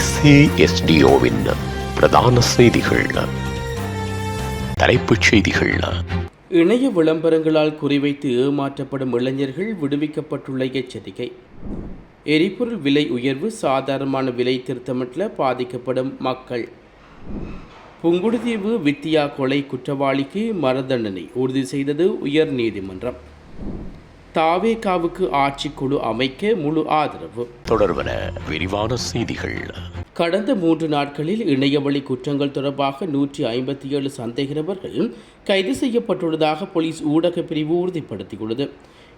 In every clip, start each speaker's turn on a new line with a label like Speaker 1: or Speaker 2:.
Speaker 1: SASDOவின் பிரதான செய்திகள். தலைப்புச் செய்திகள்.
Speaker 2: இணைய விளம்பரங்களால் குறிவைத்து ஏமாற்றப்படும் இளைஞர்கள் விடுவிக்கப்பட்டுள்ள எச்சரிக்கை. எரிபொருள் விலை உயர்வு சாதாரணமான விலை திருத்தமற்ற பாதிக்கப்படும் மக்கள். புங்குடுதீவு வித்தியா கொலை குற்றவாளிக்கு மரணதண்டனை உறுதி செய்தது உயர் நீதிமன்றம். தாவேகாவுக்கு ஆட்சிக்குழு அமைக்க முழு ஆதரவு. தொடர்பன விரிவான செய்திகள். கடந்த 3 நாட்களில் இணையவழி குற்றங்கள் தொடர்பாக 157 சந்தேக நபர்கள் கைது செய்யப்பட்டுள்ளதாக போலீஸ் ஊடக பிரிவு உறுதிப்படுத்தியுள்ளது.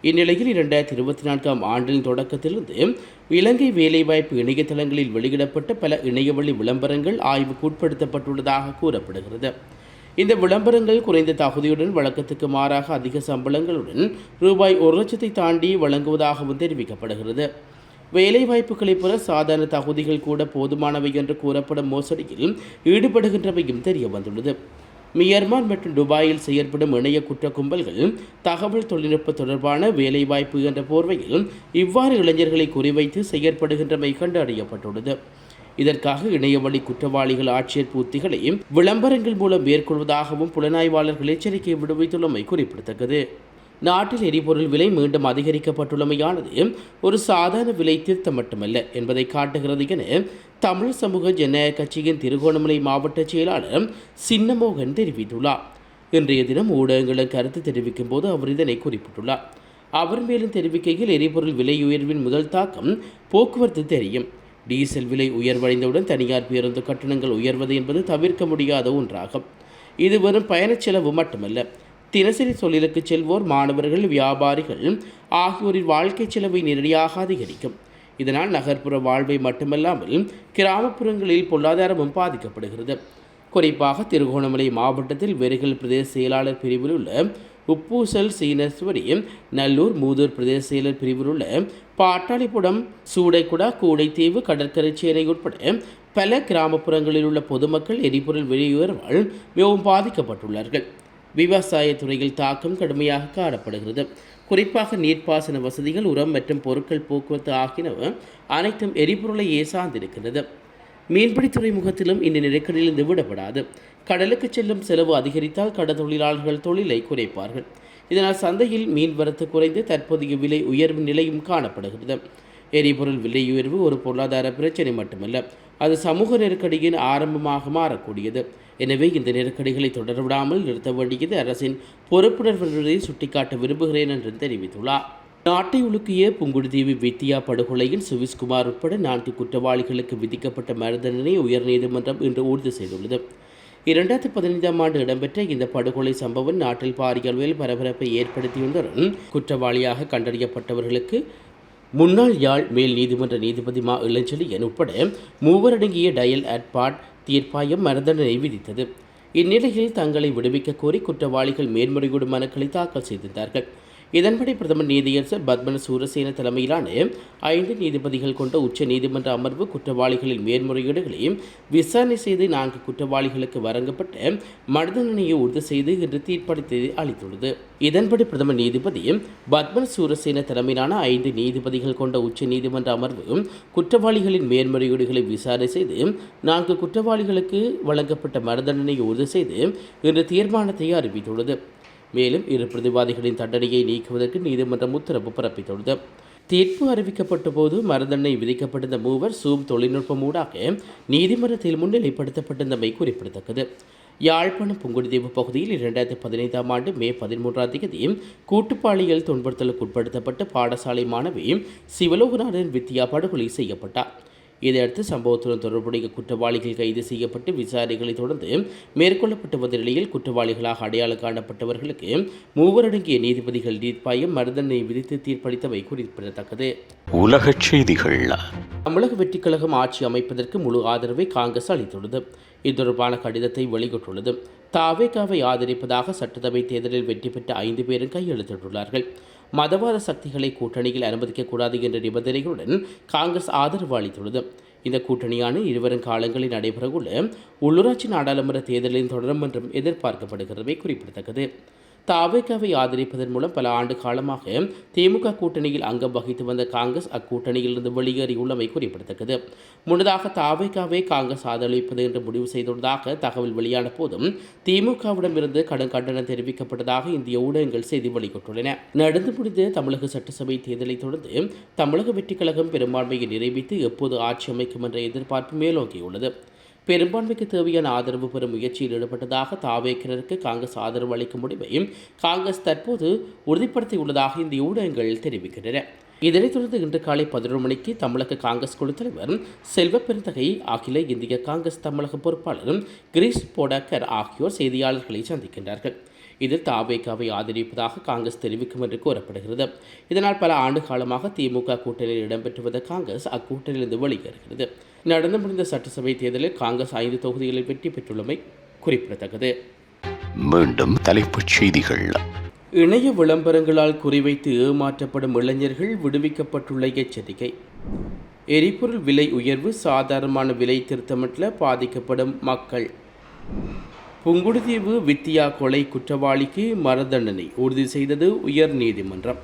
Speaker 2: இந்நிலையில் 2024ஆம் ஆண்டின் தொடக்கத்திலிருந்து இலங்கை வேலைவாய்ப்பு இணையதளங்களில் வெளியிடப்பட்ட பல இணையவழி விளம்பரங்கள் ஆய்வுக்கு உட்படுத்தப்பட்டுள்ளதாக கூறப்படுகிறது. இந்த விளம்பரங்கள் குறைந்த தகுதியுடன் வழக்கத்துக்கு மாறாக அதிக சம்பளங்களுடன் ரூபாய் 1 லட்சத்தை தாண்டி வழங்குவதாகவும் தெரிவிக்கப்படுகிறது. வேலைவாய்ப்புகளை பெற சாதாரண தகுதிகள் கூட போதுமானவை என்று கூறப்படும் மோசடியில் ஈடுபடுகின்றவையும் தெரிய வந்துள்ளது. மியான்மர் மற்றும் துபாயில் செயற்படும் இணைய குற்ற கும்பல்கள் தகவல் தொழில்நுட்ப தொடர்பான வேலைவாய்ப்பு என்ற போர்வையில் இவ்வாறு இளைஞர்களை குறிவைத்து செயற்படுகின்றமை கண்டறியப்பட்டுள்ளது. இதற்காக இணையவழி குற்றவாளிகள் ஆட்சேர்ப்பு உத்திகளை விளம்பரங்கள் மூலம் மேற்கொள்வதாகவும் புலனாய்வாளர்கள் எச்சரிக்கை விடுவித்துள்ளமை குறிப்பிடத்தக்கது. நாட்டில் எரிபொருள் விலை மீண்டும் அதிகரிக்கப்பட்டுள்ளமையானது ஒரு சாதாரண விலை திருத்தம் மட்டுமல்ல என்பதை காட்டுகிறது என தமிழ் சமூக ஜனநாயக கட்சியின் திருகோணமலை மாவட்ட செயலாளர் சின்னமோகன் தெரிவித்துள்ளார். இன்றைய தினம் ஊடகங்களுக்கு கருத்து தெரிவிக்கும் போது அவர் இதனை குறிப்பிட்டுள்ளார். அவர் மேலும் தெரிவிக்கையில் எரிபொருள் விலை உயர்வின் முதல் தாக்கம் போக்குவரத்து தெரியும். டீசல் விலை உயர்வடைந்தவுடன் தனியார் பேருந்து கட்டணங்கள் உயர்வது என்பது தவிர்க்க முடியாத ஒன்றாகும். இது வெறும் பயணச் செலவு மட்டுமல்ல, தினசரி தொழிலுக்கு செல்வோர், மாணவர்கள், வியாபாரிகள் ஆகியோரின் வாழ்க்கை செலவை நேரடியாக அதிகரிக்கும். இதனால் நகர்ப்புற வாழ்வை மட்டுமல்லாமல் கிராமப்புறங்களில் பொருளாதாரமும் பாதிக்கப்படுகிறது. குறிப்பாக திருகோணமலை மாவட்டத்தில் வெறுகல் பிரதேச செயலாளர் பிரிவில் உள்ள உப்பூசல், சீனஸ்வரி, நல்லூர், மூதூர் பிரதேச செயலர் பிரிவில் உள்ள பாட்டாளிப்புடம், சூடைக்குடா, கூடைத்தீவு, கடற்கரை சேனை உட்பட பல கிராமப்புறங்களில் உள்ள பொதுமக்கள் எரிபொருள் விலை உயர்வால் மிகவும் பாதிக்கப்பட்டுள்ளார்கள். விவசாயத்துறையில் தாக்கம் கடுமையாக காணப்படுகிறது. குறிப்பாக நீர்ப்பாசன வசதிகள், உரம் மற்றும் பொருட்கள் போக்குவரத்து ஆகியன அனைத்தும் எரிபொருளையே சார்ந்திருக்கிறது. மீன்பிடி துறைமுகத்திலும் இந்த நெருக்கடியிலிருந்து விடப்படாது. கடலுக்கு செல்லும் செலவு அதிகரித்தால் கடற்தொழிலாளர்கள் தொழிலை குறைப்பார்கள். இதனால் சந்தையில் மீன் வரத்து குறைந்து தற்போதைய விலை உயர்வு நிலையும் காணப்படுகிறது. எரிபொருள் விலை உயர்வு ஒரு பொருளாதார பிரச்சனை மட்டுமல்ல, அது சமூக நெருக்கடியின் ஆரம்பமாக மாறக்கூடியது. எனவே இந்த நெருக்கடிகளை தொடரவிடாமல் நிறுத்த வேண்டியது அரசின் பொறுப்புணர்வு என்பதை சுட்டிக்காட்ட விரும்புகிறேன் என்று தெரிவித்துள்ளார். நாட்டை உலுக்கிய புங்குடுதீவு வித்தியா படுகொலையில் சுவிஸ்குமார் உட்பட 4 குற்றவாளிகளுக்கு விதிக்கப்பட்ட மரணதண்டனை உயர்நீதிமன்றம் இன்று உறுதி செய்துள்ளது. 2015ஆம் ஆண்டு இடம்பெற்ற இந்த படுகொலை சம்பவம் நாட்டில் பாரிய அளவில் பரபரப்பை ஏற்படுத்தியுள்ளதுடன் குற்றவாளியாக கண்டறியப்பட்டவர்களுக்கு முன்னாள் யாழ் மேல் நீதிமன்ற நீதிபதி மா இளஞ்செழியன் உட்பட 3 அடங்கிய டயல் அட்பாட் தீர்ப்பாயம் மரணதண்டனை விதித்தது. இந்நிலையில் தங்களை விடுவிக்க கோரி குற்றவாளிகள் மேன்முறையீடு மனுக்களை தாக்கல் செய்திருந்தார்கள். இதன்படி பிரதமர் நீதியரசர் பத்மன சூரசேன தலைமையிலான 5 நீதிபதிகள் கொண்ட உச்ச நீதிமன்ற அமர்வு குற்றவாளிகளின் மேன்முறையீடுகளை விசாரணை செய்து 4 குற்றவாளிகளுக்கு வழங்கப்பட்ட மரணதண்டனையை உறுதி செய்து இன்று தீர்ப்பளித்து அளித்துள்ளது. இதன்படி பிரதமர் நீதிபதி பத்மன சூரசேன தலைமையிலான 5 நீதிபதிகள் கொண்ட உச்ச நீதிமன்ற அமர்வு குற்றவாளிகளின் மேன்முறையீடுகளை விசாரணை செய்து 4 குற்றவாளிகளுக்கு வழங்கப்பட்ட மரணதண்டனையை உறுதி செய்து இன்று தீர்மானத்தை அறிவித்துள்ளது. மேலும் 2 பிரதிவாதிகளின் தண்டனையை நீக்குவதற்கு நீதிமன்றம் உத்தரவு பிறப்பித்துள்ளது. தீர்ப்பு அறிவிக்கப்பட்ட போது மரணதண்டனை விதிக்கப்பட்டிருந்த 3 சூம் தொழில்நுட்பம் ஊடாக நீதிமன்றத்தில் முன்னிலைப்படுத்தப்பட்டிருந்தமை குறிப்பிடத்தக்கது. யாழ்ப்பாணம் புங்குடுதீவு பகுதியில் 2015ஆம் ஆண்டு மே 13ஆம் தேதி கூட்டுப்பாலியல் துன்புறுத்தலுக்கு உட்படுத்தப்பட்ட பாடசாலை மாணவி சிவலோகநாதன் வித்தியா படுகொலை செய்யப்பட்டார். இதையடுத்து சம்பவத்துடன் தொடர்புடைய குற்றவாளிகள் கைது செய்யப்பட்டு விசாரணைகளை தொடர்ந்து மேற்கொள்ளப்பட்டு வந்த நிலையில் குற்றவாளிகளாக அடையாளம் காணப்பட்டவர்களுக்கு 3 அடங்கிய நீதிபதிகள் தீர்ப்பாயம் மரணதண்டனை விதித்து தீர்ப்பளித்தவை குறிப்பிடத்தக்கது.
Speaker 1: உலகச் செய்திகள்.
Speaker 2: தமிழக வெற்றிக் கழகம் ஆட்சி அமைப்பதற்கு முழு ஆதரவை காங்கிரஸ் அளித்துள்ளது. இது தொடர்பான கடிதத்தை வெளியிட்டுள்ளது. தாவேகாவை ஆதரிப்பதாக சட்டசபை தேர்தலில் வெற்றி பெற்ற 5 பேரும் கையெழுத்திட்டுள்ளார்கள். மதவாத சக்திகளை கூட்டணியில் அனுமதிக்கக்கூடாது என்ற நிபந்தனைகளுடன் காங்கிரஸ் ஆதரவு அளித்துள்ளது. இந்த கூட்டணியான 2 காலங்களில் நடைபெறவுள்ள உள்ளூராட்சி நாடாளுமன்ற தேர்தலில் தொடரும் என்றும் எதிர்பார்க்கப்படுகிறது குறிப்பிடத்தக்கது. தாவேகாவை ஆதரிப்பதன் மூலம் பல ஆண்டு காலமாக திமுக கூட்டணியில் அங்கம் வகித்து வந்த காங்கிரஸ் அக்கூட்டணியிலிருந்து வெளியேறியுள்ளமை குறிப்பிடத்தக்கது. முன்னதாக தாவேகாவை காங்கிரஸ் ஆதரிப்பது என்று முடிவு செய்துள்ளதாக தகவல் வெளியான போதும் திமுகவிடமிருந்து கடும் கண்டனம் தெரிவிக்கப்பட்டதாக இந்திய ஊடகங்கள் செய்தி வெளியிட்டுள்ளன. நடந்து முடிந்த தமிழக சட்டசபை தேர்தலை தொடர்ந்து தமிழக வெற்றிக் கழகம் பெரும்பான்மையை நிரூபித்து எப்போது ஆட்சி அமைக்கும் என்ற எதிர்பார்ப்பு மேலோங்கியுள்ளது. பெரும்பான்மைக்கு தேவையான ஆதரவு பெறும் முயற்சியில் ஈடுபட்டதாக தாவேக்கினருக்கு காங்கிரஸ் ஆதரவு அளிக்கும் முடிவை காங்கிரஸ் தற்போது உறுதிப்படுத்தியுள்ளதாக இந்த ஊடகங்கள் தெரிவிக்கின்றன. இதனைத் தொடர்ந்து இன்று காலை 11 மணிக்கு தமிழக காங்கிரஸ் குழு தலைவர் செல்வ பெருந்தகை, அகில இந்திய காங்கிரஸ் தமிழக பொறுப்பாளர் கிரீஷ் போடக்கர் ஆகியோர் செய்தியாளர்களை சந்திக்கின்றார்கள். இதில் தாவேகாவை ஆதரிப்பதாக காங்கிரஸ் தெரிவிக்கும் என்று கூறப்படுகிறது. இதனால் பல ஆண்டு காலமாக திமுக கூட்டணியில் இடம்பெற்று வந்த காங்கிரஸ் அக்கூட்டணியிலிருந்து வெளியேறுகிறது. நடந்து முடிந்த சட்டசபை தேர்தலில் காங்கிரஸ் 5 தொகுதிகளில் வெற்றி பெற்றுள்ளமை குறிப்பிடத்தக்கது.
Speaker 1: மீண்டும் தலைப்புச் செய்திகள்.
Speaker 2: இணைய விளம்பரங்களால் குறிவைத்து ஏமாற்றப்படும் இளைஞர்கள் விடுவிக்கப்பட்டுள்ள எச்சரிக்கை. எரிபொருள் விலை உயர்வு சாதாரணமான விலை திருத்தமற்ற பாதிக்கப்படும் மக்கள். புங்குடுதீவு வித்தியா கொலை குற்றவாளிக்கு மரணதண்டனை உறுதி செய்தது உயர் நீதிமன்றம்.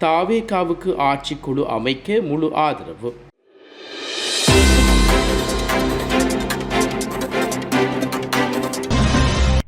Speaker 2: தாவேகாவுக்கு ஆட்சிக்குழு அமைக்க முழு ஆதரவு.